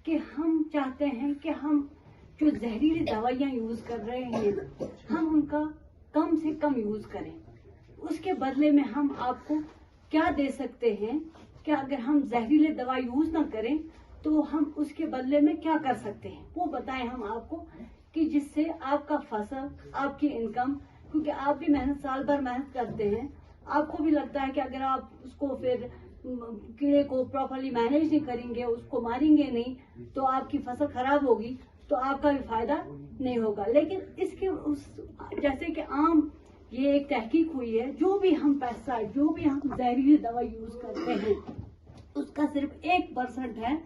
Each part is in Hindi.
कि हम चाहते हैं कि हम जो जहरीली दवाइयाँ यूज कर रहे हैं हम उनका कम से कम यूज करें। उसके बदले में हम आपको क्या दे सकते हैं कि अगर हम जहरीली दवा यूज ना करें तो हम उसके बदले में क्या कर सकते हैं, वो बताएं हम आपको, कि जिससे आपका फसल, आपकी इनकम, क्योंकि आप भी मेहनत, साल भर मेहनत करते हैं, आपको भी लगता है कि अगर आप उसको फिर कीड़े को प्रॉपरली मैनेज नहीं करेंगे, उसको मारेंगे नहीं, तो आपकी फसल खराब होगी, तो आपका भी फायदा नहीं होगा। लेकिन इसके जैसे कि आम ये एक तहकीक हुई है, जो भी हम पेस्टिसाइड, जो भी हम जहरीली दवा यूज करते हैं उसका सिर्फ 1% है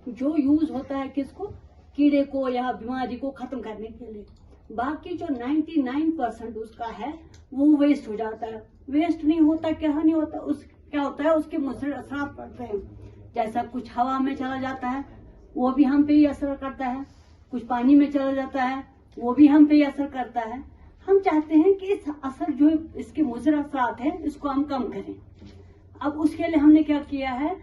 जो यूज होता है किसको, कीड़े को या बीमारी को खत्म करने के लिए। बाकी जो 99% उसका है वो वेस्ट हो जाता है। वेस्ट नहीं होता, क्या नहीं होता, क्या होता है, उसके मुसर असर पड़ते हैं। जैसा कुछ हवा में चला जाता है वो भी हम पे ही असर करता है, कुछ पानी में चला जाता है वो भी हम पे ही असर करता है। हम चाहते हैं कि इस असर, जो इसके मुजर असरात हैं, इसको हम कम करें। अब उसके लिए हमने क्या किया है,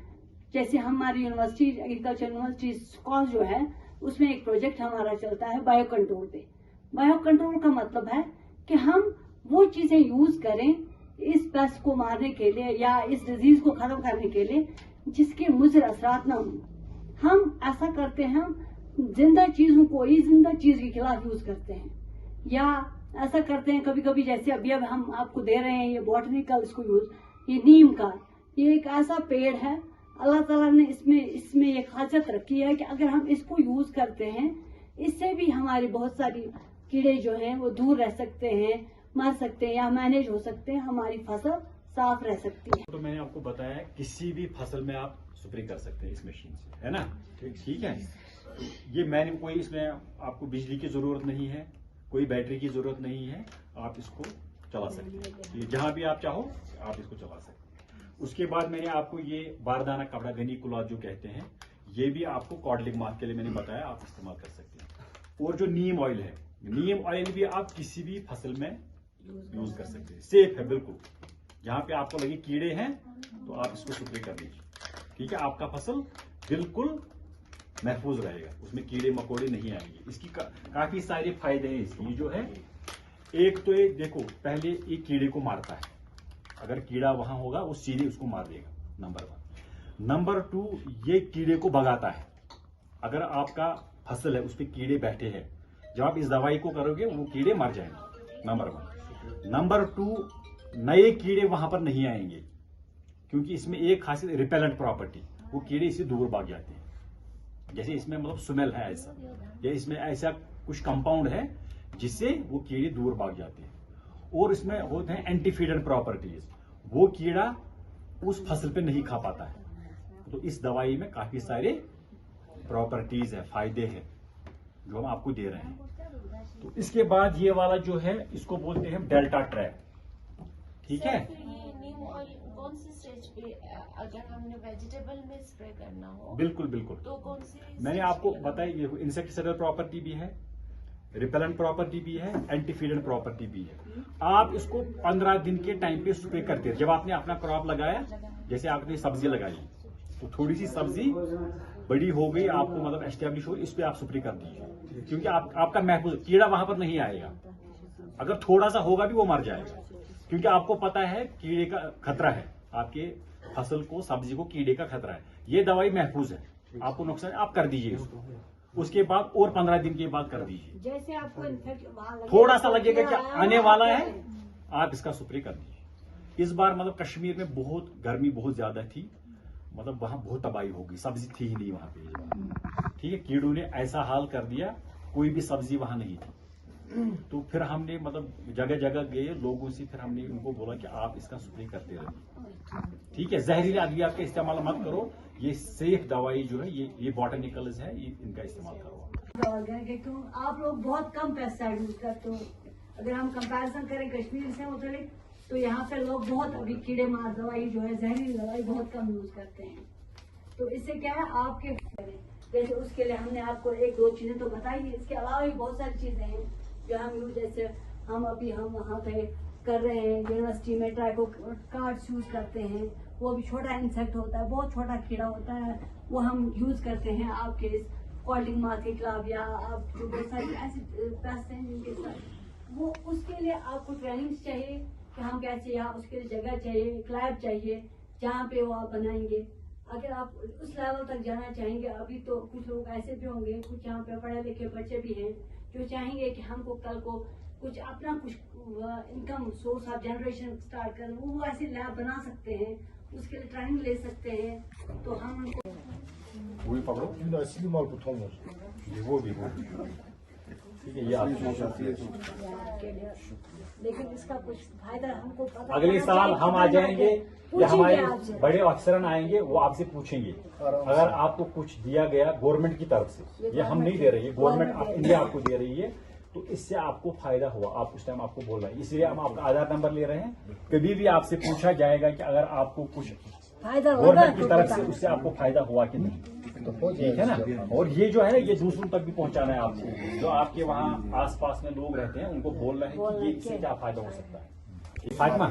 जैसे हमारी यूनिवर्सिटी, एग्रीकल्चर यूनिवर्सिटी स्कॉल जो है, उसमें एक प्रोजेक्ट हमारा चलता है बायो कंट्रोल पे। बायो कंट्रोल का मतलब है कि हम वो चीजें यूज करें इस पेस्ट को मारने के लिए या इस डिजीज को खत्म करने के लिए जिसके मुजर असरात ना हो। हम ऐसा करते हैं, जिंदा चीजों को ही जिंदा चीज के खिलाफ यूज करते हैं, या ऐसा करते हैं कभी कभी, जैसे अभी अब हम आपको दे रहे हैं ये बॉटनिकल इसको यूज, ये नीम का, ये एक ऐसा पेड़ है, अल्लाह ताला ने इसमें ये खासियत रखी है कि अगर हम इसको यूज करते हैं इससे भी हमारी बहुत सारी कीड़े जो हैं वो दूर रह सकते हैं, मर सकते हैं या मैनेज हो सकते हैं, हमारी फसल साफ रह सकती है। तो मैंने आपको बताया किसी भी फसल में आप स्प्रे कर सकते हैं इस मशीन से, है ना। ठीक है, ये मैंने कोई इसमें आपको बिजली की जरूरत नहीं है, कोई बैटरी की जरूरत नहीं है, आप इसको चला सकते हैं, जहां भी आप चाहो आप इसको चला सकते हैं। उसके बाद मैंने आपको ये बारदाना कपड़ा, गनी कुलाद जो कहते हैं, ये भी आपको कॉडलिंग मार्क के लिए मैंने बताया, आप इस्तेमाल कर सकते हैं। और जो नीम ऑयल है, नीम ऑयल भी आप किसी भी फसल में यूज कर सकते हैं, सेफ है बिल्कुल। जहां पे आपको लगे कीड़े हैं तो आप इसको स्प्रे कर दीजिए, ठीक है, आपका फसल बिल्कुल महफूज रहेगा, उसमें कीड़े मकोड़े नहीं आएंगे। इसकी काफी सारे फायदे हैं इसकी। ये जो है, एक तो ये देखो, पहले ये कीड़े को मारता है, अगर कीड़ा वहां होगा वो सीधे उसको मार देगा, नंबर 1। नंबर 2, ये कीड़े को भगाता है। अगर आपका फसल है उस पर कीड़े बैठे हैं, जब आप इस दवाई को करोगे वो कीड़े मर जाएंगे, नंबर 1। नंबर 2, नए कीड़े वहां पर नहीं आएंगे, क्योंकि इसमें एक खासियत रिपेलेंट प्रॉपर्टी, वो कीड़े इससे दूर भाग जाते हैं। जैसे इसमें मतलब स्मेल है ऐसा, या इसमें ऐसा कुछ कंपाउंड है जिससे वो कीड़े दूर भाग जाते हैं। और इसमें होते हैं एंटीफीडर प्रॉपर्टीज, वो कीड़ा उस फसल पे नहीं खा पाता है। तो इस दवाई में काफी सारे प्रॉपर्टीज है, फायदे हैं जो हम आपको दे रहे हैं। तो इसके बाद ये वाला जो है, इसको बोलते हैं डेल्टा ट्रैप, ठीक है। कौन सी स्टेज पे, अगर हमने वेजिटेबल में स्प्रे करना हो? बिल्कुल बिल्कुल, तो कौन सी? मैंने आपको बताया, ये इंसेक्टिसाइडल प्रॉपर्टी भी है, रिपेलेंट प्रॉपर्टी भी है, एंटीफीडर प्रॉपर्टी भी है। आप इसको 15 दिन के टाइम पे स्प्रे करते हैं। जब आपने अपना क्रॉप लगाया, जैसे आपने सब्जी लगाई, तो थोड़ी सी सब्जी बड़ी हो गई, आपको मतलब एस्टेब्लिश हो, इस पे आप स्प्रे कर दीजिए, क्योंकि आपका महफूज, कीड़ा वहां पर नहीं आएगा। अगर थोड़ा सा होगा भी वो मर जाएगा, क्योंकि आपको पता है कीड़े का खतरा है, आपके फसल को, सब्जी को कीड़े का खतरा है। ये दवाई महफूज है, आपको नुकसान, आप कर दीजिए इसको। उसके बाद और 15 दिन के बाद कर दीजिए। जैसे आपको थोड़ा सा लगेगा कि आने वाला है, आप इसका स्प्रे कर दीजिए। इस बार मतलब कश्मीर में बहुत गर्मी बहुत ज्यादा थी, मतलब वहां बहुत तबाही हो गई, सब्जी थी ही नहीं वहां पे, ठीक है। कीड़ों ने ऐसा हाल कर दिया, कोई भी सब्जी वहां नहीं थी। तो फिर हमने मतलब जगह जगह गए लोगों से, फिर हमने उनको बोला कि आप इसका स्प्रे करते रहिए, ठीक है। जहरीली अद्वियात का इस्तेमाल मत करो, ये सेफ दवाई जो है, ये बॉटनिकल्स है, ये इनका इस्तेमाल करो। ऑर्गेनिक, आप लोग बहुत कम पेस्टिसाइड यूज करते हो। अगर हम कंपैरिजन करें कश्मीर से मुतलिक, तो यहाँ पे लोग बहुत अभी कीड़े मार दवाई जो है, जहरीली दवाई बहुत कम यूज करते हैं। तो इससे क्या है, आपके जैसे उसके लिए हमने आपको 1-2 चीजें तो बताई, इसके अलावा भी बहुत सारी चीजें हैं जो हम यूज, जैसे हम वहाँ पे कर रहे हैं यूनिवर्सिटी में, ट्राइको कार्ड्स यूज करते हैं, वो भी छोटा इंसेक्ट होता है, बहुत छोटा कीड़ा होता है, वो हम यूज करते हैं आपके कोल्डिंग माथ के खिलाफ, या आप जो बहुत सारी ऐसी पेस्ट हैं जिनके साथ वो, उसके लिए आपको ट्रेनिंग चाहिए कि हम कैसे, यहाँ उसके लिए जगह चाहिए, एक लैब चाहिए जहाँ पे वो आप बनाएंगे। अगर आप उस लेवल तक जाना चाहेंगे, अभी तो कुछ लोग ऐसे भी होंगे, कुछ यहाँ पे पढ़े लिखे बच्चे भी हैं जो चाहेंगे कि हमको कल को कुछ अपना कुछ income source of generation start करें, वो ऐसे लैब बना सकते हैं, उसके लिए ट्रेनिंग ले सकते हैं। तो हम उनको वो भी पकड़ो, ये वो भी ठीक है, ये के लिए, लेकिन इसका कुछ फायदा हमको पता अगले होना साल चाहिए, हम आ जाएंगे या पूछेंगे हमारे आपसे। बड़े अफसरन आएंगे, वो आपसे पूछेंगे अगर आपको कुछ दिया गया गवर्नमेंट की तरफ से, ये हम नहीं दे रही है, गवर्नमेंट ऑफ इंडिया आपको दे रही है, तो इससे आपको फायदा हुआ, आप उस टाइम आपको बोल रहे हैं, इसलिए हम आपका आधार नंबर ले रहे हैं। कभी भी आपसे पूछा जाएगा कि अगर आपको कुछ फायदा होगा गवर्नमेंट की तो तरफ से बताएं। उससे आपको फायदा हुआ कि नहीं, ठीक है ना। और ये जो है ये दूसरों तक भी पहुंचाना है आपको, जो आपके वहाँ आसपास में लोग रहते हैं उनको बोल रहे हैं कि ये इससे क्या फायदा हो सकता है। फातिमा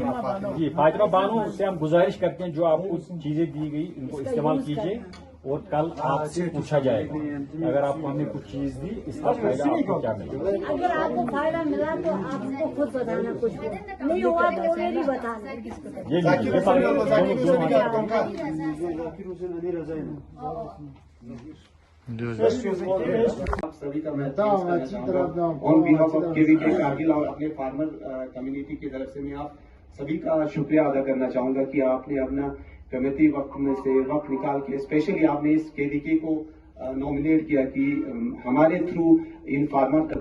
जी, फातिमा बानो से हम गुजारिश करते हैं जो आपको चीजें दी गई इनको इस्तेमाल कीजिए, और कल आपसे पूछा जाएगा अगर आपको हमने कुछ चीज दी इसका फायदा आपको क्या मिलेगा। अगर आपको फायदा मिला तो आपको खुद बताना, कुछ नहीं हुआ तो ऑलरेडी बताना। ये लीजिए, ये पानी आप सभी का मैं on behalf of KVK Kargil और अपने फार्मर कम्युनिटी की तरफ से मैं आप सभी का शुक्रिया अदा करना चाहूंगा कि आपने अपना कीमती वक्त में से वक्त निकाल के स्पेशली आपने इस केवीके को नॉमिनेट किया कि हमारे थ्रू इन फार्मर तक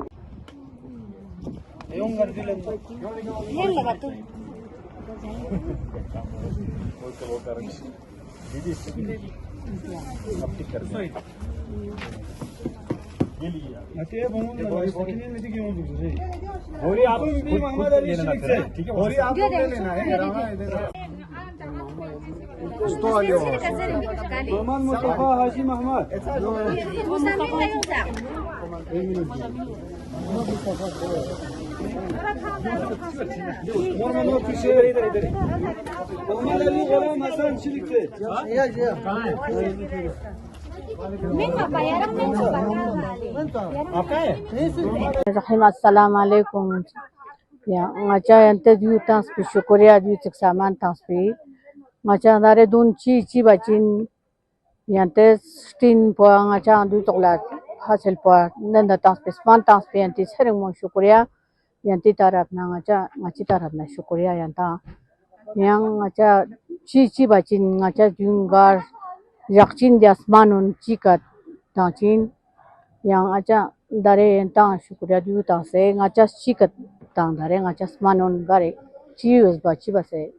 ये लीजिए होरी आप खुद लेना था, ठीक है, होरी आप Norman Mustafa Haji Mahmud. Norman Mustafa Norman Ali Ghulam Hassan Shirikse. आपका है Rahim assalamualaikum. Ya, ngaca ente diu transpi syukuria diu saman transpi. Ngaca dare dun ci bacin yante stin po ngaca diu toklat hasil po nanda transpi sman transpi ente sering mo syukuria yanti taraf na ngaci taraf na syukuria yanta. Yang ngaca ci bacin ngaca jungar yakcin jasmanun cikat tacin yang aja dari entang syukuria diu tase ngaca cikat tang dari ngaca smanon gare cius baci base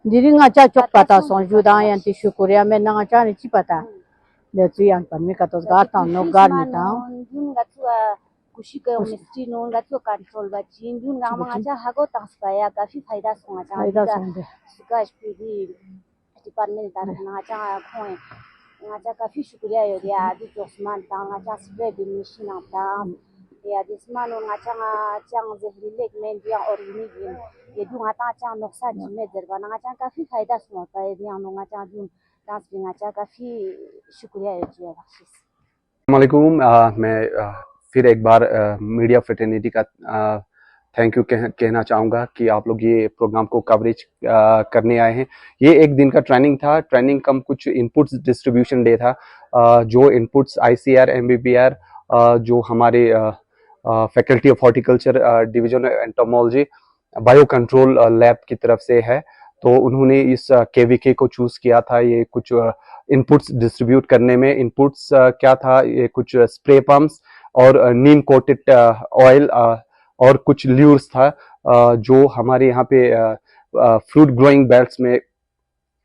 diri ngaca cok pata sonju da yang ti syukuria men ngaca ni cipata letu yang panmi katos gar tang no gar ni tang jun gatua kushika honesty non gatua control bacin jun ngama ngaca hago taspaya kafi faida songa faida sonde suka spidi department tar ngaca khoi ngaca kafi syukuria yo dia di josman tang ngaca spray di machine ta ya disman ngaca chang zehrilek men dia organic ye du ngata chang noksa jime derba ngaca kafi faida songa pa dia ngaca jun das ngaca kafi syukuria yo dia बख्शिश। अस्सलामुअलैकुम, मैं फिर एक बार मीडिया फ्रेटर्निटी का थैंक यू कहना चाहूँगा कि आप लोग ये प्रोग्राम को कवरेज करने आए हैं। ये एक दिन का ट्रेनिंग था, ट्रेनिंग कम कुछ इनपुट्स डिस्ट्रीब्यूशन डे था। जो इनपुट्स ICR MBBR जो हमारे faculty of horticulture division entomology bio control lab की तरफ से है, तो उन्होंने इस KVK को चूज किया था ये कुछ इनपुट्स डिस्ट्रीब्यूट करने में। इनपुट्स क्या था, ये कुछ स्प्रे पम्प्स और नीम कोटेड ऑयल और कुछ ल्यूर्स था जो हमारे यहाँ पे फ्रूट ग्रोइंग बेल्ट्स में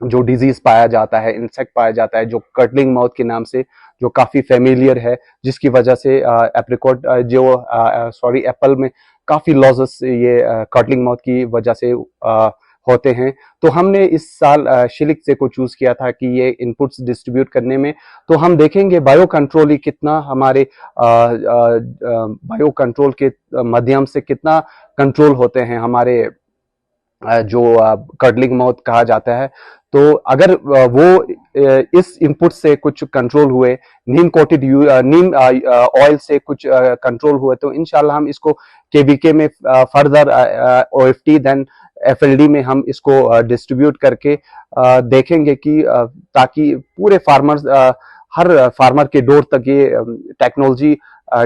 जो डिजीज पाया जाता है, इंसेक्ट पाया जाता है जो कर्टलिंग माउथ के नाम से, जो काफी फेमिलियर है, जिसकी वजह से एप्रिकॉट एप्पल में काफी लॉसेस ये कर्टलिंग माउथ की वजह से होते हैं। तो हमने इस साल शिलिक्से को चूज किया था कि ये इनपुट्स डिस्ट्रीब्यूट करने में, तो हम देखेंगे बायो कंट्रोल ही कितना हमारे बायो कंट्रोल के माध्यम से कितना कंट्रोल होते हैं हमारे जो कर्डलिंग माउथ कहा जाता है। तो अगर वो इस इनपुट से कुछ कंट्रोल हुए, नीम कोटेड नीम ऑयल से कुछ कंट्रोल हुए, तो इंशाल्लाह हम इसको केवीके में फर्दर ओएफटी देन एफएलडी में हम इसको डिस्ट्रीब्यूट करके देखेंगे कि ताकि पूरे फार्मर्स, हर फार्मर के डोर तक ये टेक्नोलॉजी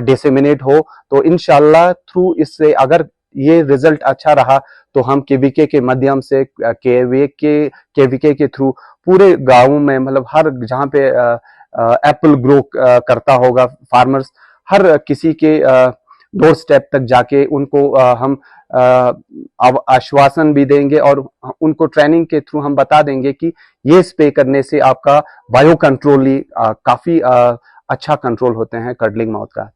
डिसेमिनेट हो। तो इंशाल्लाह थ्रू इससे अगर ये रिजल्ट अच्छा रहा तो हम केवीके के माध्यम से केवीके के थ्रू पूरे गाँव में, मतलब हर जहाँ पे एप्पल ग्रो करता होगा फार्मर्स, हर किसी के डोर स्टेप तक जाके उनको हम आश्वासन भी देंगे और उनको ट्रेनिंग के थ्रू हम बता देंगे कि ये स्प्रे करने से आपका बायो कंट्रोल ही काफी अच्छा कंट्रोल होते हैं कर्डलिंग माउथ का।